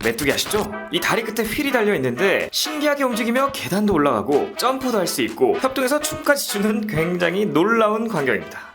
메뚜기 아시죠? 이 다리 끝에 휠이 달려있는데 신기하게 움직이며 계단도 올라가고 점프도 할 수 있고 협동에서 춤까지 추는 굉장히 놀라운 광경입니다.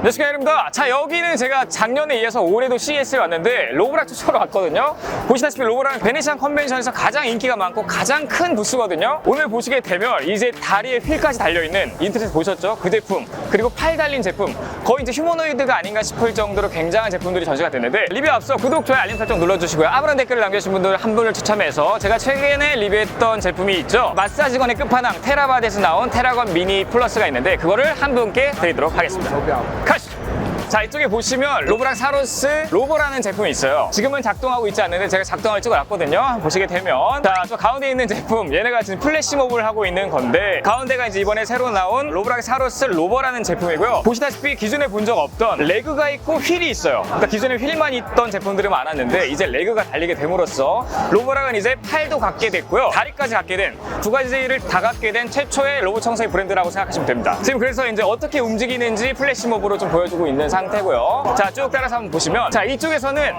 네, 시간입니다. 자, 여기는 제가 작년에 이어서 올해도 CES에 왔는데 로브락 투어로 왔거든요. 보시다시피 로브락은 베네치안 컨벤션에서 가장 인기가 많고 가장 큰 부스거든요. 오늘 보시게 되면 이제 다리에 휠까지 달려있는, 인터넷 보셨죠? 그 제품, 그리고 팔 달린 제품, 거의 이제 휴머노이드가 아닌가 싶을 정도로 굉장한 제품들이 전시가 됐는데, 리뷰 앞서 구독, 좋아요, 알림 설정 눌러주시고요. 아무런 댓글을 남겨주신 분들 한 분을 추첨해서 제가 최근에 리뷰했던 제품이 있죠. 마사지건의 끝판왕 테라바드에서 나온 테라건 미니 플러스가 있는데 그거를 한 분께 드리도록 하겠습니다. 가시죠. 자, 이쪽에 보시면 로브락 사로스 로버라는 제품이 있어요. 지금은 작동하고 있지 않는데 제가 작동을 찍어놨거든요. 보시게 되면, 자, 저 가운데 있는 제품, 얘네가 지금 플래시몹을 하고 있는 건데, 가운데가 이제 이번에 새로 나온 로브락 사로스 로버라는 제품이고요. 보시다시피 기존에 본 적 없던 레그가 있고 휠이 있어요. 그러니까 기존에 휠만 있던 제품들이 많았는데 이제 레그가 달리게 됨으로써 로브락은 이제 팔도 갖게 됐고요, 다리까지 갖게 된, 두 가지를 다 갖게 된 최초의 로봇 청소기 브랜드라고 생각하시면 됩니다. 지금 그래서 이제 어떻게 움직이는지 플래시몹으로 좀 보여주고 있는 상태고요. 자, 쭉 따라서 한번 보시면, 자, 이쪽에서는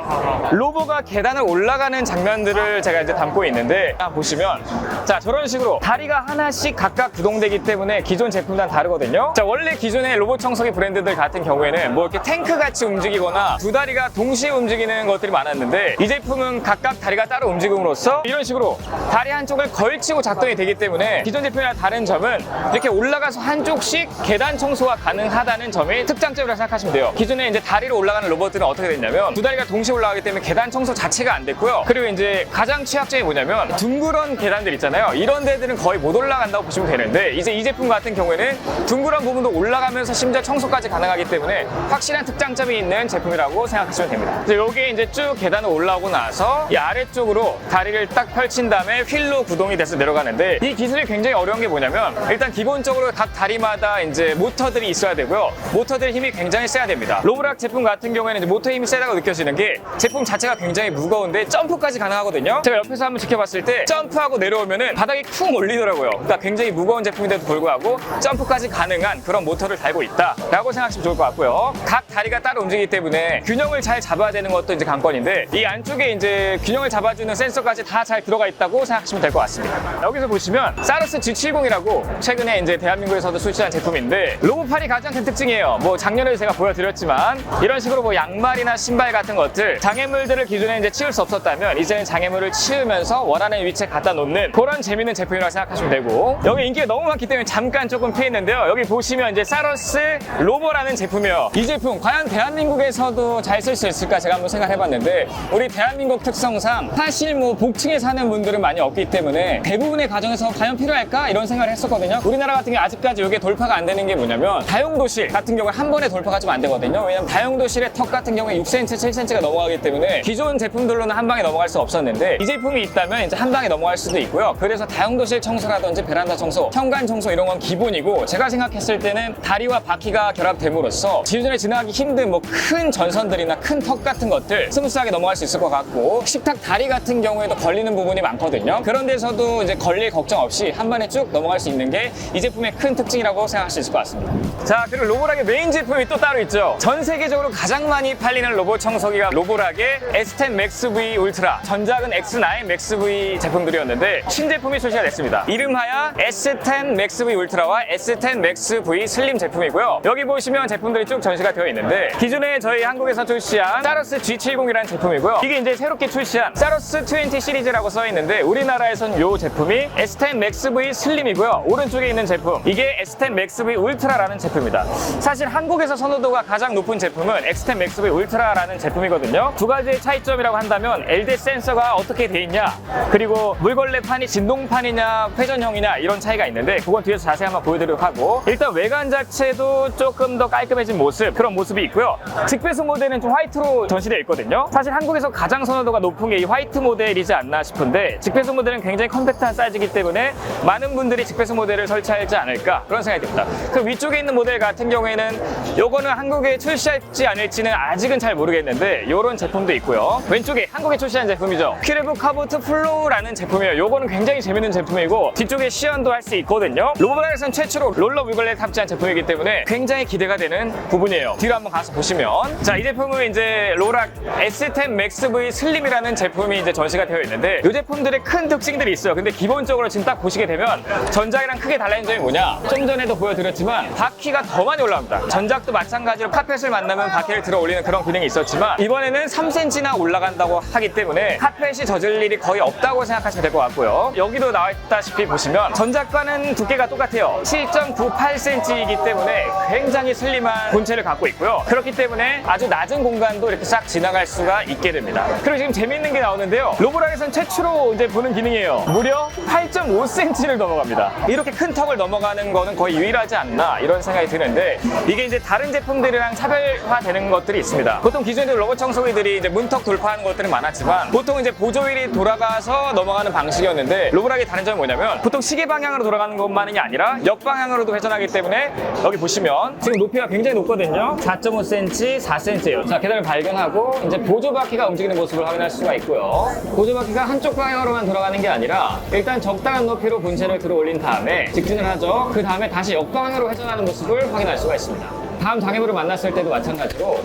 로보가 계단을 올라가는 장면들을 제가 이제 담고 있는데, 보시면, 자, 저런 식으로 다리가 하나씩 각각 구동되기 때문에 기존 제품과는 다르거든요. 자, 원래 기존의 로봇 청소기 브랜드들 같은 경우에는 뭐 이렇게 탱크 같이 움직이거나 두 다리가 동시에 움직이는 것들이 많았는데, 이 제품은 각각 다리가 따로 움직임으로써 이런 식으로 다리 한쪽을 걸치고 작동이 되기 때문에 기존 제품이랑 다른 점은 이렇게 올라가서 한쪽씩 계단 청소가 가능하다는 점이 특장점이라고 생각하시면 돼요. 기존에 이제 다리로 올라가는 로봇들은 어떻게 됐냐면 두 다리가 동시에 올라가기 때문에 계단 청소 자체가 안 됐고요. 그리고 이제 가장 취약점이 뭐냐면 둥그런 계단들 있잖아요. 이런 데들은 거의 못 올라간다고 보시면 되는데, 이제 이 제품 같은 경우에는 둥그런 부분도 올라가면서 심지어 청소까지 가능하기 때문에 확실한 특장점이 있는 제품이라고 생각하시면 됩니다. 그래서 여기에 이제 쭉 계단을 올라오고 나서 이 아래쪽으로 다리를 딱 펼친 다음에 휠로 구동이 돼서 내려가는데, 이 기술이 굉장히 어려운 게 뭐냐면, 일단 기본적으로 각 다리마다 이제 모터들이 있어야 되고요. 모터들의 힘이 굉장히 세야 됩니다. 로브락 제품 같은 경우에는 이제 모터 힘이 세다고 느껴지는 게 제품 자체가 굉장히 무거운데 점프까지 가능하거든요. 제가 옆에서 한번 지켜봤을 때 점프하고 내려오면은 바닥이 쿵 올리더라고요. 그러니까 굉장히 무거운 제품인데도 불구하고 점프까지 가능한 그런 모터를 달고 있다라고 생각하시면 좋을 것 같고요. 각 다리가 따로 움직이기 때문에 균형을 잘 잡아야 되는 것도 이제 관건인데, 이 안쪽에 이제 균형을 잡아주는 센서까지 다 잘 들어가 있다고 생각하시면 될 것 같습니다. 여기서 보시면 사로스 G70이라고 최근에 이제 대한민국에서도 출시한 제품인데, 로봇팔이 가장 큰 특징이에요. 뭐 작년에 제가 보여드렸지만 이런 식으로 뭐 양말이나 신발 같은 것들, 장애물들을 기존에 이제 치울 수 없었다면 이제는 장애물을 치우면서 원하는 위치에 갖다 놓는 그런 재밌는 제품이라고 생각하시면 되고, 여기 인기가 너무 많기 때문에 잠깐 조금 피했는데요. 여기 보시면 이제 사로스 로버라는 제품이에요. 이 제품 과연 대한민국에서도 잘 쓸 수 있을까 제가 한번 생각해봤는데, 우리 대한민국 특성상 사실 뭐 복층에 사는 분들은 많이 없기 때문에 대부분의 가정에서 과연 필요할까 이런 생각을 했었거든요. 우리나라 같은 경우 아직까지 이게 돌파가 안 되는 게 뭐냐면, 다용도실 같은 경우에 한 번에 돌파가 좀 안 되거든요. 왜냐면 다용도실의 턱 같은 경우에 6cm, 7cm가 넘어가기 때문에 기존 제품들로는 한 방에 넘어갈 수 없었는데, 이 제품이 있다면 이제 한 방에 넘어갈 수도 있고요. 그래서 다용도실 청소라든지 베란다 청소, 현관 청소 이런 건 기본이고, 제가 생각했을 때는 다리와 바퀴가 결합됨으로써 기존에 지나가기 힘든 뭐 큰 전선들이나 큰 턱 같은 것들 스무스하게 넘어갈 수 있을 것 같고, 식탁 다리 같은 경우에도 걸리는 부분이 많거든요. 그런 데서도 이제 걸릴 걱정 없이 한 번에 쭉 넘어갈 수 있는 게 이 제품의 큰 특징이라고 생각할 수 있을 것 같습니다. 자, 그리고 로보락의 메인 제품이 또 따로 있죠. 전 세계적으로 가장 많이 팔리는 로봇 청소기가 로보락의 S10 Max V 울트라, 전작은 X9 Max V 제품들이었는데 신제품이 출시가 됐습니다. 이름하여 S10 Max V 울트라와 S10 Max V 슬림 제품이고요. 여기 보시면 제품들이 쭉 전시가 되어 있는데, 기존에 저희 한국에서 출시한 사로스 G70이라는 제품이고요. 이게 이제 새롭게 출시한 사로스 20 시리즈라고 써 있는데, 우리나라에선 이 제품이 S10 Max V 슬림이고요. 오른쪽에 있는 제품, 이게 S10 Max V 울트라라는 제품입니다. 사실 한국에서 선호도가 가장 높은 제품은 X10 Max V 울트라라는 제품이거든요. 두 가지의 차이점이라고 한다면, LD 센서가 어떻게 돼 있냐, 그리고 물걸레판이 진동판이냐 회전형이냐 이런 차이가 있는데, 그건 뒤에서 자세히 한번 보여드리도록 하고, 일단 외관 자체도 조금 더 깔끔해진 모습, 그런 모습이 있고요. 직배송 모델은 좀 화이트로 전시되어 있거든요. 사실 한국에서 가장 선호도가 높은 게 이 화이트 모델이지 않나 싶은데, 직배송 모델은 굉장히 컴팩트한 사이즈이기 때문에 많은 분들이 직배송 모델을 설치하지 않을까 그런 생각이 듭니다. 그 위쪽에 있는 모델 같은 경우에는 요거는 한국 한국에 출시할지 아닐지는 아직은 잘 모르겠는데 이런 제품도 있고요. 왼쪽에 한국에 출시한 제품이죠. 큐레브 카부트 플로우라는 제품이에요. 요거는 굉장히 재밌는 제품이고 뒤쪽에 시연도 할 수 있거든요. 로보락에서는 최초로 롤러 물걸레를 탑재한 제품이기 때문에 굉장히 기대가 되는 부분이에요. 뒤로 한번 가서 보시면 자, 이 제품은 이제 로보락 S10 Max V 슬림이라는 제품이 이제 전시가 되어 있는데 이 제품들의 큰 특징들이 있어요. 근데 기본적으로 지금 딱 보시게 되면 전작이랑 크게 달라진 점이 뭐냐? 좀 전에도 보여드렸지만 바퀴가 더 많이 올라갑니다. 전작도 마찬가지로 카펫을 만나면 바퀴를 들어 올리는 그런 기능이 있었지만 이번에는 3cm나 올라간다고 하기 때문에 카펫이 젖을 일이 거의 없다고 생각하시면 될 것 같고요. 여기도 나와있다시피 보시면 전작과는 두께가 똑같아요. 7.98cm이기 때문에 굉장히 슬림한 본체를 갖고 있고요. 그렇기 때문에 아주 낮은 공간도 이렇게 싹 지나갈 수가 있게 됩니다. 그리고 지금 재미있는 게 나오는데요. 로보락에서는 최초로 이제 보는 기능이에요. 무려 8.5cm를 넘어갑니다. 이렇게 큰 턱을 넘어가는 거는 거의 유일하지 않나 이런 생각이 드는데 이게 이제 다른 제품들이랑 차별화되는 것들이 있습니다. 보통 기존의 로봇 청소기들이 이제 문턱 돌파하는 것들은 많았지만 보통 이제 보조휠이 돌아가서 넘어가는 방식이었는데 로보락의 다른 점이 뭐냐면 보통 시계 방향으로 돌아가는 것만이 아니라 역방향으로도 회전하기 때문에 여기 보시면 지금 높이가 굉장히 높거든요. 4.5cm, 4cm예요. 자, 계단을 발견하고 이제 보조 바퀴가 움직이는 모습을 확인할 수가 있고요. 보조 바퀴가 한쪽 방향으로만 돌아가는 게 아니라 일단 적당한 높이로 본체를 들어 올린 다음에 직진을 하죠. 그 다음에 다시 역방향으로 회전하는 모습을 확인할 수가 있습니다. 다음 장애물을 만났을 때도 마찬가지로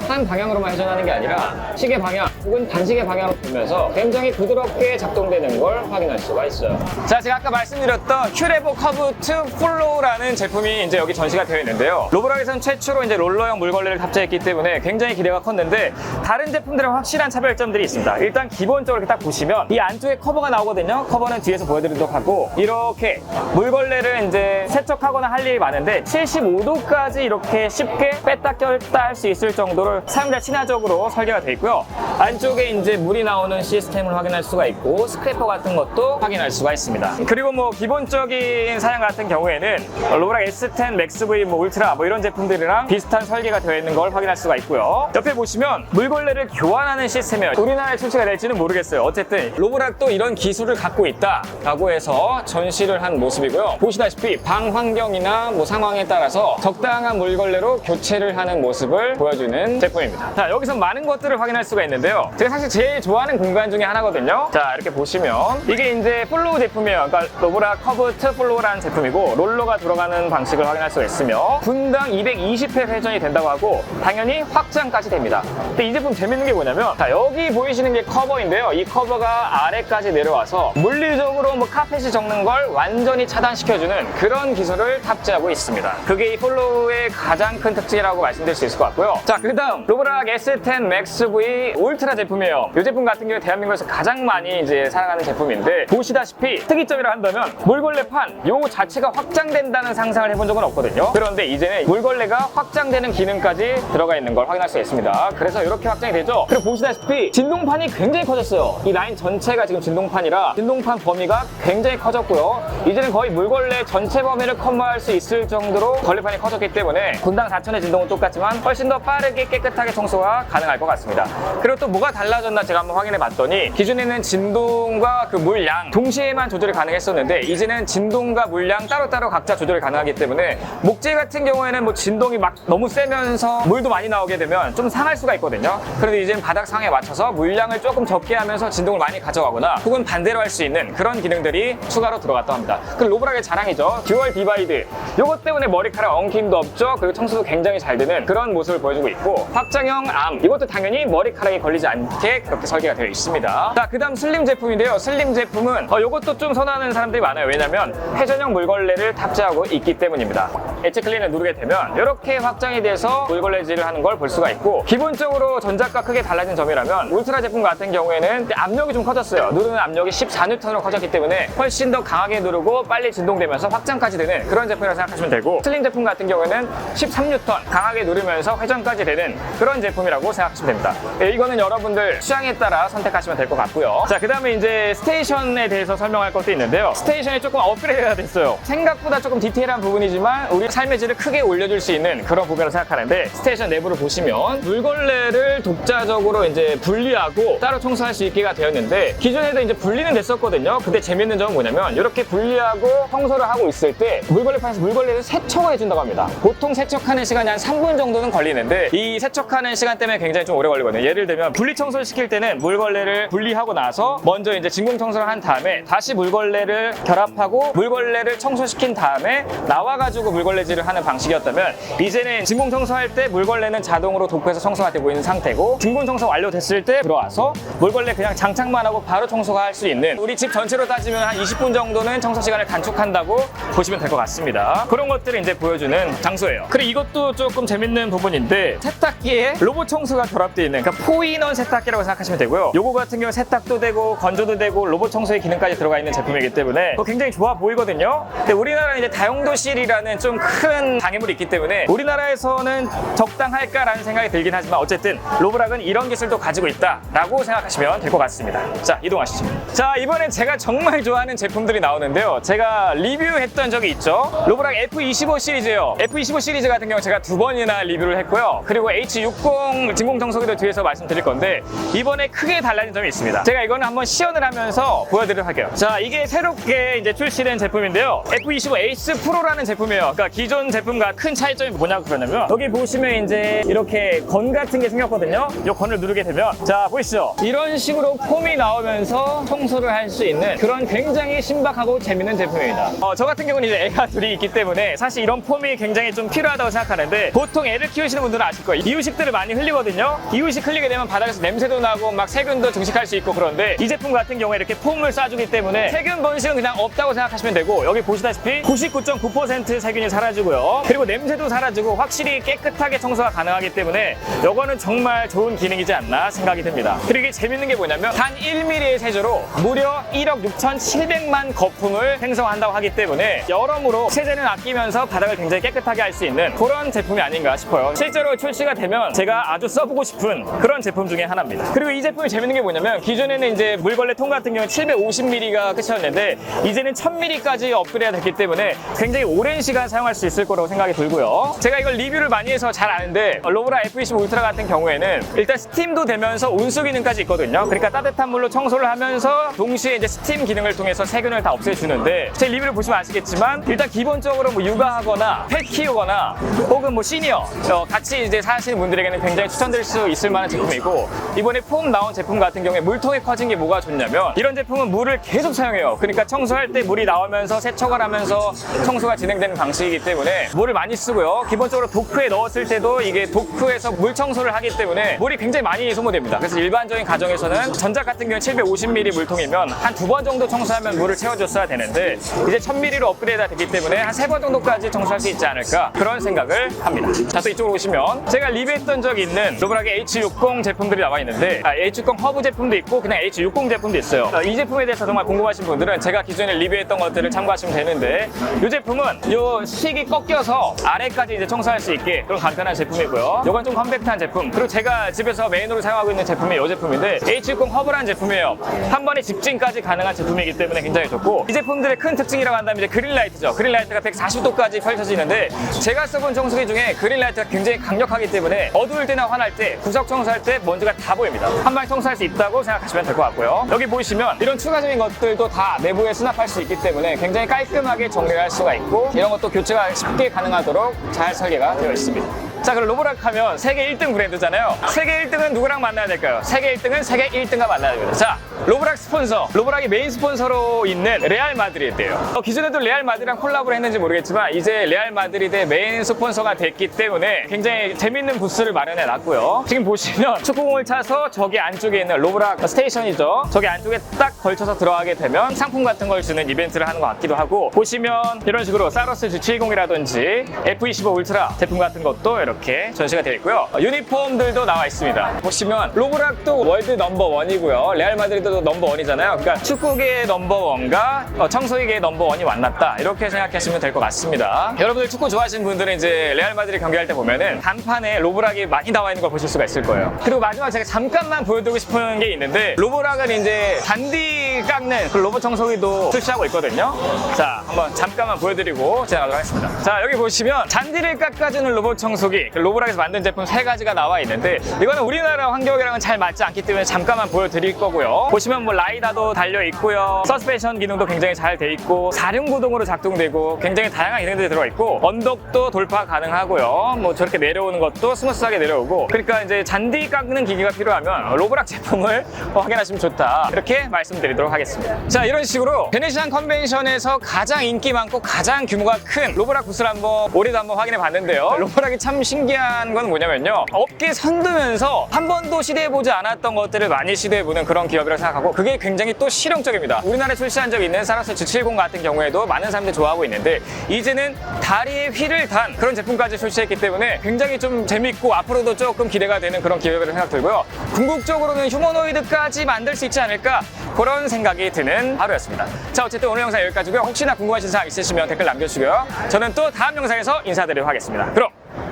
한 방향으로만 회전하는 게 아니라 시계 방향 혹은 반시계 방향으로 돌면서 굉장히 부드럽게 작동되는 걸 확인할 수가 있어요. 자, 제가 아까 말씀드렸던 큐레보 커브트 플로우라는 제품이 이제 여기 전시가 되어 있는데요. 로보락에서는 최초로 이제 롤러형 물걸레를 탑재했기 때문에 굉장히 기대가 컸는데 다른 제품들은 확실한 차별점들이 있습니다. 일단 기본적으로 이렇게 딱 보시면 이 안쪽에 커버가 나오거든요. 커버는 뒤에서 보여드리도록 하고 이렇게 물걸레를 이제 세척하거나 할 일이 많은데 75도까지 이렇게 쉽게 뺐다 꼈다 할 수 있을 정도로 사용자 친화적으로 설계가 되어 있고요. 안쪽에 이제 물이 나오는 시스템을 확인할 수가 있고 스크래퍼 같은 것도 확인할 수가 있습니다. 그리고 뭐 기본적인 사양 같은 경우에는 로보락 S10 Max V 뭐 울트라 뭐 이런 제품들이랑 비슷한 설계가 되어 있는 걸 확인할 수가 있고요. 옆에 보시면 물걸레를 교환하는 시스템이에요. 우리나라에 출시가 될지는 모르겠어요. 어쨌든 로보락도 이런 기술을 갖고 있다라고 해서 전시를 한 모습이고요. 보시다시피 방 환경이나 뭐 상황에 따라서 적당한 물걸레로 교체를 하는 모습을 보여주는 제품입니다. 자, 여기서 많은 것들을 확인할 수가 있는데요. 제가 사실 제일 좋아하는 공간 중에 하나거든요. 자, 이렇게 보시면 이게 이제 플로우 제품이에요. 그러니까 로보락 커브트 플로우라는 제품이고 롤러가 들어가는 방식을 확인할 수가 있으며 분당 220회 회전이 된다고 하고 당연히 확장까지 됩니다. 근데 이 제품 재밌는 게 뭐냐면 자, 여기 보이시는 게 커버인데요. 이 커버가 아래까지 내려와서 물리적으로 뭐 카펫이 적는 걸 완전히 차단시켜주는 그런 기술을 탑재하고 있습니다. 그게 이 플로우의 가장 큰 특징이라고 말씀드릴 수 있을 것 같고요. 자, 그 다음 로보락 S10 Max V 울트라 제품이에요. 이 제품 같은 경우에 대한민국에서 가장 많이 이제 사랑하는 제품인데 보시다시피 특이점이라 한다면 물걸레판 요거 자체가 확장된다는 상상을 해본 적은 없거든요. 그런데 이제는 물걸레가 확장되는 기능까지 들어가 있는 걸 확인할 수 있습니다. 그래서 이렇게 확장이 되죠. 그리고 보시다시피 진동판이 굉장히 커졌어요. 이 라인 전체가 지금 진동판이라 진동판 범위가 굉장히 커졌고요. 이제는 거의 물걸레 전체 범위를 커버할 수 있을 정도로 걸레판이 커졌기 때문에 분당 4,000의 진동은 똑같지만 훨씬 더 빠르게 깨끗하게 청소가 가능할 것 같습니다. 그리고 또 뭐가 달라졌나 제가 한번 확인해 봤더니 기존에는 진동과 그 물량 동시에만 조절이 가능했었는데 이제는 진동과 물량 따로따로 각자 조절이 가능하기 때문에 목재 같은 경우에는 뭐 진동이 막 너무 세면서 물도 많이 나오게 되면 좀 상할 수가 있거든요. 그런데 이제는 바닥 상에 맞춰서 물량을 조금 적게 하면서 진동을 많이 가져가거나 혹은 반대로 할 수 있는 그런 기능들이 추가로 들어갔다고 합니다. 그리고 로보락의 자랑이죠. 듀얼 디바이드. 이것 때문에 머리카락 엉킴도 없죠. 그리고 청소도 굉장히 잘 되는 그런 모습을 보여주고 있고 확장형 암 이것도 당연히 머리카락이 걸리지 않게 그렇게 설계가 되어 있습니다. 자, 그 다음 슬림 제품인데요. 슬림 제품은 이것도 좀 선호하는 사람들이 많아요. 왜냐면 회전형 물걸레를 탑재하고 있기 때문입니다. 엣지 클린을 누르게 되면 이렇게 확장이 돼서 물걸레질을 하는 걸 볼 수가 있고 기본적으로 전작과 크게 달라진 점이라면 울트라 제품 같은 경우에는 압력이 좀 커졌어요. 누르는 압력이 14N으로 커졌기 때문에 훨씬 더 강하게 누르고 빨리 진동되면서 확장까지 되는 그런 제품이라고 생각하시면 되고 슬림 제품 같은 경우에는 13N 강하게 누르면서 회전까지 되는 그런 제품이라고 생각하시면 됩니다. 이거는 여러분들 취향에 따라 선택하시면 될 것 같고요. 자, 그 다음에 이제 스테이션에 대해서 설명할 것도 있는데요. 스테이션이 조금 업그레이드가 됐어요. 생각보다 조금 디테일한 부분이지만 우리 삶의 질을 크게 올려줄 수 있는 그런 부분이라고 생각하는데 스테이션 내부를 보시면 물걸레를 독자적으로 이제 분리하고 따로 청소할 수 있게가 되었는데 기존에도 이제 분리는 됐었거든요. 근데 재밌는 점은 뭐냐면 이렇게 분리하고 청소를 하고 있을 때 물걸레판에서 물걸레를 세척을 해준다고 합니다. 보통 세척 세척하는 시간이 한 3분 정도는 걸리는데 이 세척하는 시간 때문에 굉장히 좀 오래 걸리거든요. 예를 들면 분리 청소를 시킬 때는 물걸레를 분리하고 나서 먼저 이제 진공 청소를 한 다음에 다시 물걸레를 결합하고 물걸레를 청소시킨 다음에 나와가지고 물걸레질을 하는 방식이었다면 이제는 진공 청소할 때 물걸레는 자동으로 도크에서 청소가 되고 있는 상태고 진공 청소 완료됐을 때 들어와서 물걸레 그냥 장착만 하고 바로 청소가 할 수 있는 우리 집 전체로 따지면 한 20분 정도는 청소 시간을 단축한다고 보시면 될 것 같습니다. 그런 것들을 이제 보여주는 장소예요. 그리고 이것도 조금 재밌는 부분인데 세탁기에 로봇 청소가 결합되어 있는 그러니까 포인원 세탁기라고 생각하시면 되고요. 요거 같은 경우 세탁도 되고 건조도 되고 로봇 청소의 기능까지 들어가 있는 제품이기 때문에 굉장히 좋아 보이거든요. 근데 우리나라는 이제 다용도실이라는 좀 큰 장애물이 있기 때문에 우리나라에서는 적당할까라는 생각이 들긴 하지만 어쨌든 로브락은 이런 기술도 가지고 있다라고 생각하시면 될 것 같습니다. 자, 이동하시죠. 자, 이번엔 제가 정말 좋아하는 제품들이 나오는데요. 제가 리뷰했던 적이 있죠. 로브락 F25 시리즈예요. F25 시리즈 같은 경우 제가 2번이나 리뷰를 했고요. 그리고 H60 진공청소기도 뒤에서 말씀드릴 건데 이번에 크게 달라진 점이 있습니다. 제가 이거는 한번 시연을 하면서 보여드리도록 할게요. 자, 이게 새롭게 이제 출시된 제품인데요. F25 에이스 프로라는 제품이에요. 그러니까 기존 제품과 큰 차이점이 뭐냐고 그러냐면 여기 보시면 이제 이렇게 건 같은 게 생겼거든요. 이 건을 누르게 되면 자, 보이시죠? 이런 식으로 폼이 나오면서 청소를 할 수 있는 그런 굉장히 신박하고 재밌는 제품입니다. 저 같은 경우는 이제 애가 둘이 있기 때문에 사실 이런 폼이 굉장히 좀 필요하다고 생각하는데 보통 애를 키우시는 분들은 아실 거예요. 이유식들을 많이 흘리거든요. 이유식 흘리게 되면 바닥에서 냄새도 나고 막 세균도 증식할 수 있고 그런데 이 제품 같은 경우에 이렇게 폼을 쏴주기 때문에 세균 번식은 그냥 없다고 생각하시면 되고 여기 보시다시피 99.9% 세균이 사라지고요. 그리고 냄새도 사라지고 확실히 깨끗하게 청소가 가능하기 때문에 이거는 정말 좋은 기능이지 않나 생각이 듭니다. 그리고 이게 재밌는 게 뭐냐면 단 1mm의 세조로 무려 1억 6,700만 거품을 생성한다고 하기 때문에 여러모로 세제는 아끼면서 바닥을 굉장히 깨끗하게 할 수 있는 그런 제품이 아닌가 싶어요. 실제로 출시가 되면 제가 아주 써보고 싶은 그런 제품 중에 하나입니다. 그리고 이 제품이 재밌는 게 뭐냐면 기존에는 이제 물걸레 통 같은 경우는 750ml가 끝이었는데 이제는 1000ml까지 업그레이드가 됐기 때문에 굉장히 오랜 시간 사용할 수 있을 거라고 생각이 들고요. 제가 이걸 리뷰를 많이 해서 잘 아는데 로브락 F25 울트라 같은 경우에는 일단 스팀도 되면서 온수 기능까지 있거든요. 그러니까 따뜻한 물로 청소를 하면서 동시에 이제 스팀 기능을 통해서 세균을 다 없애주는데 제 리뷰를 보시면 아시겠지만 일단 기본적으로 뭐 육아하거나 펫 키우거나 혹은 뭐 시니어 같이 이제 사시는 분들에게는 굉장히 추천드릴 수 있을 만한 제품이고 이번에 폼 나온 제품 같은 경우에 물통이 커진 게 뭐가 좋냐면 이런 제품은 물을 계속 사용해요. 그러니까 청소할 때 물이 나오면서 세척을 하면서 청소가 진행되는 방식이기 때문에 물을 많이 쓰고요. 기본적으로 도크에 넣었을 때도 이게 도크에서 물 청소를 하기 때문에 물이 굉장히 많이 소모됩니다. 그래서 일반적인 가정에서는 전작 같은 경우는 750ml 물통이면 한 2번 정도 청소하면 물을 채워줬어야 되는데 이제 1000ml로 업그레이드가 됐기 때문에 한 3번 정도까지 청소할 수 있지 않을까 그런 생각을 합니다. 자, 또 이쪽으로 오시면 제가 리뷰했던 적이 있는 로브락의 H60 제품들이 나와 있는데 H60 허브 제품도 있고 그냥 H60 제품도 있어요. 이 제품에 대해서 정말 궁금하신 분들은 제가 기존에 리뷰했던 것들을 참고하시면 되는데 이 제품은 이 식이 꺾여서 아래까지 이제 청소할 수 있게 그런 간편한 제품이고요. 이건 좀 컴팩트한 제품. 그리고 제가 집에서 메인으로 사용하고 있는 제품이 이 제품인데 H60 허브라는 제품이에요. 한 번에 직진까지 가능한 제품이기 때문에 굉장히 좋고 이 제품들의 큰 특징이라고 한다면 이제 그릴라이트죠. 그릴라이트가 140도까지 펼쳐지는데 제가 써본 청소기 중에 그릴라이트가 굉장히 강력하기 때문에 어두울 때나 환할 때 구석 청소할 때 먼지가 다 보입니다. 한 방에 청소할 수 있다고 생각하시면 될 것 같고요. 여기 보시면 이런 추가적인 것들도 다 내부에 수납할 수 있기 때문에 굉장히 깔끔하게 정리를 할 수가 있고 이런 것도 교체가 쉽게 가능하도록 잘 설계가 되어 있습니다. 자, 그럼 로브락 하면 세계 1등 브랜드잖아요. 세계 1등은 누구랑 만나야 될까요? 세계 1등은 세계 1등과 만나야 됩니다. 자, 로브락 스폰서, 로브락이 메인 스폰서로 있는 레알 마드리드예요. 기존에도 레알 마드리드랑 콜라보를 했는지 모르겠지만 이제 레알 마드리드의 메인 스폰서가 됐기 때문에 굉장히 재밌는 부스를 마련해 놨고요. 지금 보시면 축구공을 차서 저기 안쪽에 있는 로브락 스테이션이죠. 저기 안쪽에 딱 걸쳐서 들어가게 되면 상품 같은 걸 주는 이벤트를 하는 것 같기도 하고 보시면 이런 식으로 사러스 G70이라든지 F25 울트라 제품 같은 것도 이렇게 전시가 되어 있고요. 유니폼들도 나와 있습니다. 보시면 로브락도 월드 넘버원이고요. 레알 마드리드도 넘버원이잖아요. 그러니까 축구계의 넘버원과 청소기계의 넘버원이 만났다. 이렇게 생각하시면 될 것 같습니다. 여러분들 축구 좋아하시는 분들은 이제 레알 마드리드 경기할 때 보면은 간판에 로브락이 많이 나와 있는 걸 보실 수가 있을 거예요. 그리고 마지막 제가 잠깐만 보여드리고 싶은 게 있는데 로브락은 이제 잔디 깎는 그 로봇 청소기도 출시하고 있거든요. 자, 한번 잠깐만 보여드리고 지나가도록 하겠습니다. 자, 여기 보시면 잔디를 깎아주는 로봇 청소기 여기 로브락에서 만든 제품 3가지가 나와 있는데 이거는 우리나라 환경이랑은 잘 맞지 않기 때문에 잠깐만 보여드릴 거고요. 보시면 뭐 라이다도 달려 있고요. 서스펜션 기능도 굉장히 잘 돼 있고 4륜구동으로 작동되고 굉장히 다양한 기능들이 들어있고 언덕도 돌파 가능하고요. 뭐 저렇게 내려오는 것도 스무스하게 내려오고 그러니까 이제 잔디 깎는 기기가 필요하면 로브락 제품을 확인하시면 좋다. 이렇게 말씀드리도록 하겠습니다. 자, 이런 식으로 베네시안 컨벤션에서 가장 인기 많고 가장 규모가 큰 로브락 부스를 한번 올해도 한번 확인해 봤는데요. 로브락이 참 신기한 건 뭐냐면요. 업계 선두면서 한 번도 시도해보지 않았던 것들을 많이 시도해보는 그런 기업이라고 생각하고 그게 굉장히 또 실용적입니다. 우리나라에 출시한 적 있는 사라스 G70 같은 경우에도 많은 사람들이 좋아하고 있는데 이제는 다리에 휠을 단 그런 제품까지 출시했기 때문에 굉장히 좀 재밌고 앞으로도 조금 기대가 되는 그런 기업이라고 생각 들고요. 궁극적으로는 휴머노이드까지 만들 수 있지 않을까 그런 생각이 드는 하루였습니다. 자, 어쨌든 오늘 영상 여기까지고요. 혹시나 궁금하신 사항 있으시면 댓글 남겨주시고요. 저는 또 다음 영상에서 인사드리도록 하겠습니다. 그럼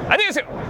안녕히 계세요.